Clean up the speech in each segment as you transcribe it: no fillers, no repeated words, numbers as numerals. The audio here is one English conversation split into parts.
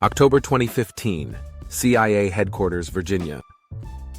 October 2015, CIA Headquarters, Virginia.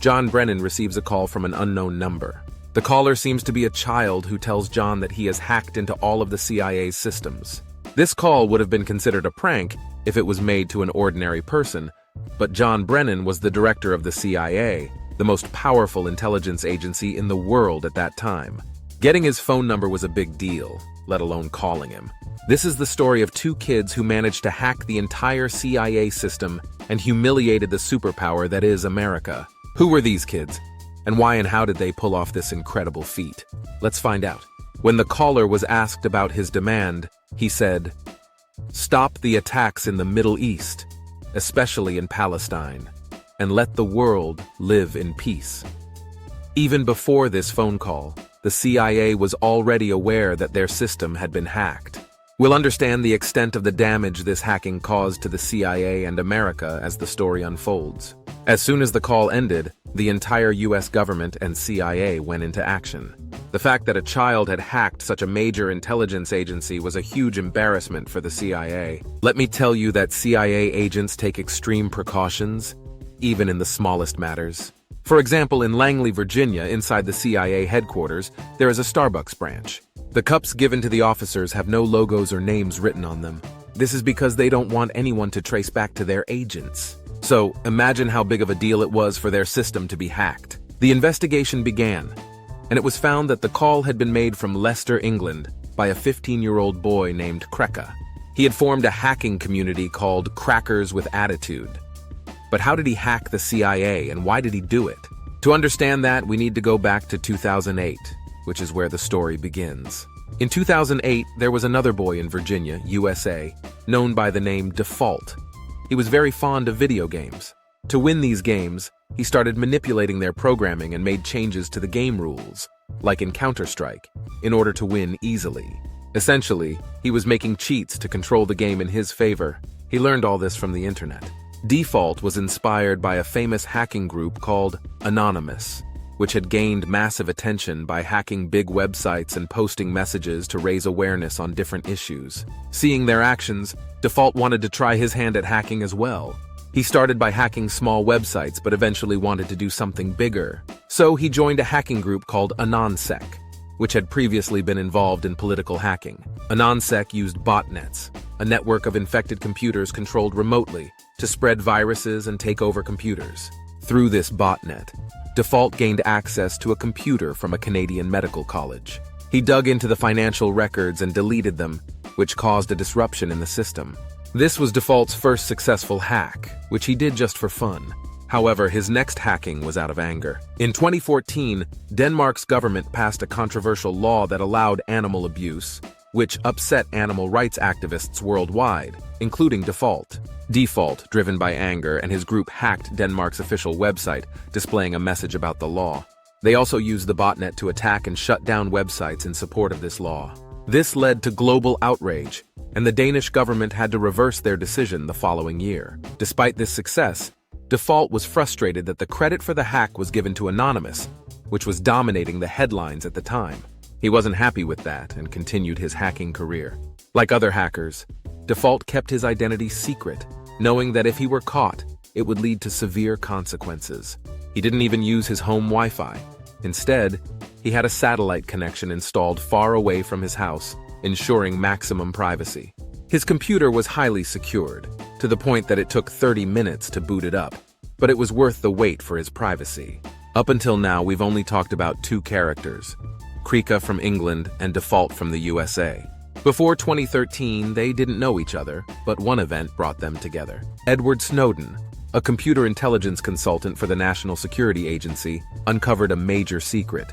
John Brennan receives a call from an unknown number. The caller seems to be a child who tells John that he has hacked into all of the CIA's systems. This call would have been considered a prank if it was made to an ordinary person, but John Brennan was the director of the CIA, the most powerful intelligence agency in the world at that time. Getting his phone number was a big deal, let alone calling him. This is the story of two kids who managed to hack the entire CIA system and humiliated the superpower that is America. Who were these kids? And why and how did they pull off this incredible feat? Let's find out. When the caller was asked about his demand, he said, "Stop the attacks in the Middle East, especially in Palestine, and let the world live in peace." Even before this phone call, the CIA was already aware that their system had been hacked. We'll understand the extent of the damage this hacking caused to the CIA and America as the story unfolds. As soon as the call ended, the entire US government and CIA went into action. The fact that a child had hacked such a major intelligence agency was a huge embarrassment for the CIA. Let me tell you that CIA agents take extreme precautions, even in the smallest matters. For example, in Langley, Virginia, inside the CIA headquarters, there is a Starbucks branch. The cups given to the officers have no logos or names written on them. This is because they don't want anyone to trace back to their agents. So, imagine how big of a deal it was for their system to be hacked. The investigation began, and it was found that the call had been made from Leicester, England, by a 15-year-old boy named Krekka. He had formed a hacking community called Crackers with Attitude. But how did he hack the CIA, and why did he do it? To understand that, we need to go back to 2008, which is where the story begins. In 2008, there was another boy in Virginia, USA, known by the name Default. He was very fond of video games. To win these games, he started manipulating their programming and made changes to the game rules, like in Counter-Strike, in order to win easily. Essentially, he was making cheats to control the game in his favor. He learned all this from the internet. Default was inspired by a famous hacking group called Anonymous, which had gained massive attention by hacking big websites and posting messages to raise awareness on different issues. Seeing their actions, Default wanted to try his hand at hacking as well. He started by hacking small websites but eventually wanted to do something bigger. So he joined a hacking group called AnonSec, which had previously been involved in political hacking. AnonSec used botnets, a network of infected computers controlled remotely, to spread viruses and take over computers. Through this botnet, Default gained access to a computer from a Canadian medical college. He dug into the financial records and deleted them, which caused a disruption in the system. This was Default's first successful hack, which he did just for fun. However, his next hacking was out of anger. In 2014, Denmark's government passed a controversial law that allowed animal abuse, which upset animal rights activists worldwide, including Default. Default, driven by anger, and his group hacked Denmark's official website, displaying a message about the law. They also used the botnet to attack and shut down websites in support of this law. This led to global outrage, and the Danish government had to reverse their decision the following year. Despite this success, Default was frustrated that the credit for the hack was given to Anonymous, which was dominating the headlines at the time. He wasn't happy with that and continued his hacking career. Like other hackers, Default kept his identity secret, knowing that if he were caught, it would lead to severe consequences. He didn't even use his home Wi-Fi. Instead, he had a satellite connection installed far away from his house, ensuring maximum privacy. His computer was highly secured, to the point that it took 30 minutes to boot it up, but it was worth the wait for his privacy. Up until now, we've only talked about two characters, Krekka from England and Default from the USA. Before 2013, they didn't know each other, but one event brought them together. Edward Snowden, a computer intelligence consultant for the National Security Agency, uncovered a major secret.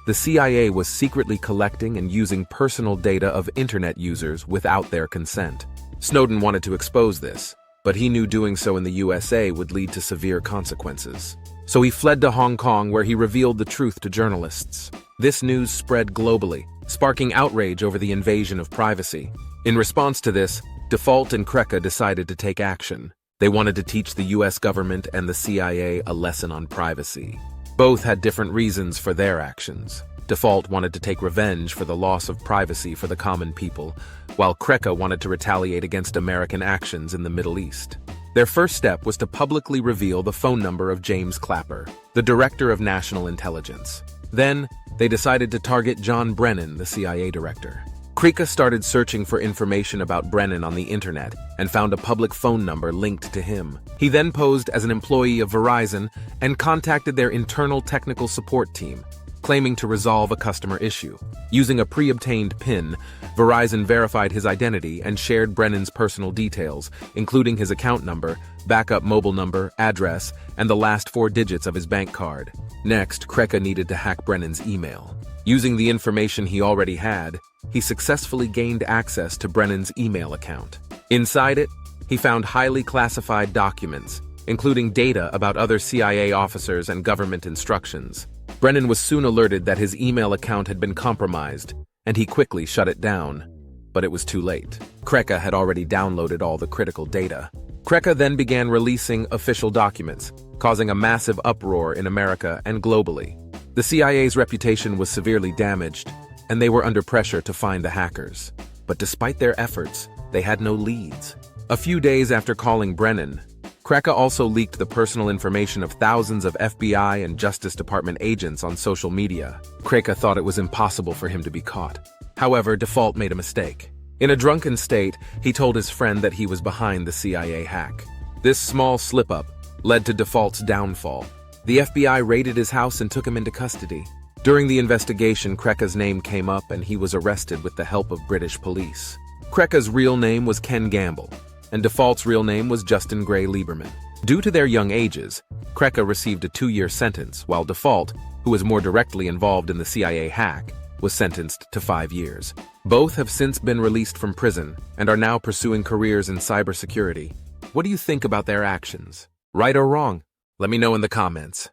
The CIA was secretly collecting and using personal data of internet users without their consent. Snowden wanted to expose this, but he knew doing so in the USA would lead to severe consequences. So he fled to Hong Kong, where he revealed the truth to journalists. This news spread globally, sparking outrage over the invasion of privacy. In response to this, Default and Krekka decided to take action. They wanted to teach the US government and the CIA a lesson on privacy. Both had different reasons for their actions. Default wanted to take revenge for the loss of privacy for the common people, while Kreka wanted to retaliate against American actions in the Middle East. Their first step was to publicly reveal the phone number of James Clapper, the Director of National Intelligence. Then, they decided to target John Brennan, the CIA director. Kreka started searching for information about Brennan on the internet and found a public phone number linked to him. He then posed as an employee of Verizon and contacted their internal technical support team, claiming to resolve a customer issue. Using a pre-obtained PIN, Verizon verified his identity and shared Brennan's personal details, including his account number, backup mobile number, address, and the last 4 digits of his bank card. Next, Kreka needed to hack Brennan's email. Using the information he already had, he successfully gained access to Brennan's email account. Inside it, he found highly classified documents, including data about other CIA officers and government instructions. Brennan was soon alerted that his email account had been compromised, and he quickly shut it down. But it was too late. Kreka had already downloaded all the critical data. Kreka then began releasing official documents, causing a massive uproar in America and globally. The CIA's reputation was severely damaged, and they were under pressure to find the hackers. But despite their efforts, they had no leads. A few days after calling Brennan, Kreka also leaked the personal information of thousands of FBI and Justice Department agents on social media. Kreka thought it was impossible for him to be caught. However, Default made a mistake. In a drunken state, he told his friend that he was behind the CIA hack. This small slip-up led to Default's downfall. The FBI raided his house and took him into custody. During the investigation, Kreka's name came up and he was arrested with the help of British police. Kreka's real name was Ken Gamble, and Default's real name was Justin Gray Lieberman. Due to their young ages, Kreka received a 2-year sentence, while Default, who was more directly involved in the CIA hack, was sentenced to 5 years. Both have since been released from prison and are now pursuing careers in cybersecurity. What do you think about their actions? Right or wrong? Let me know in the comments.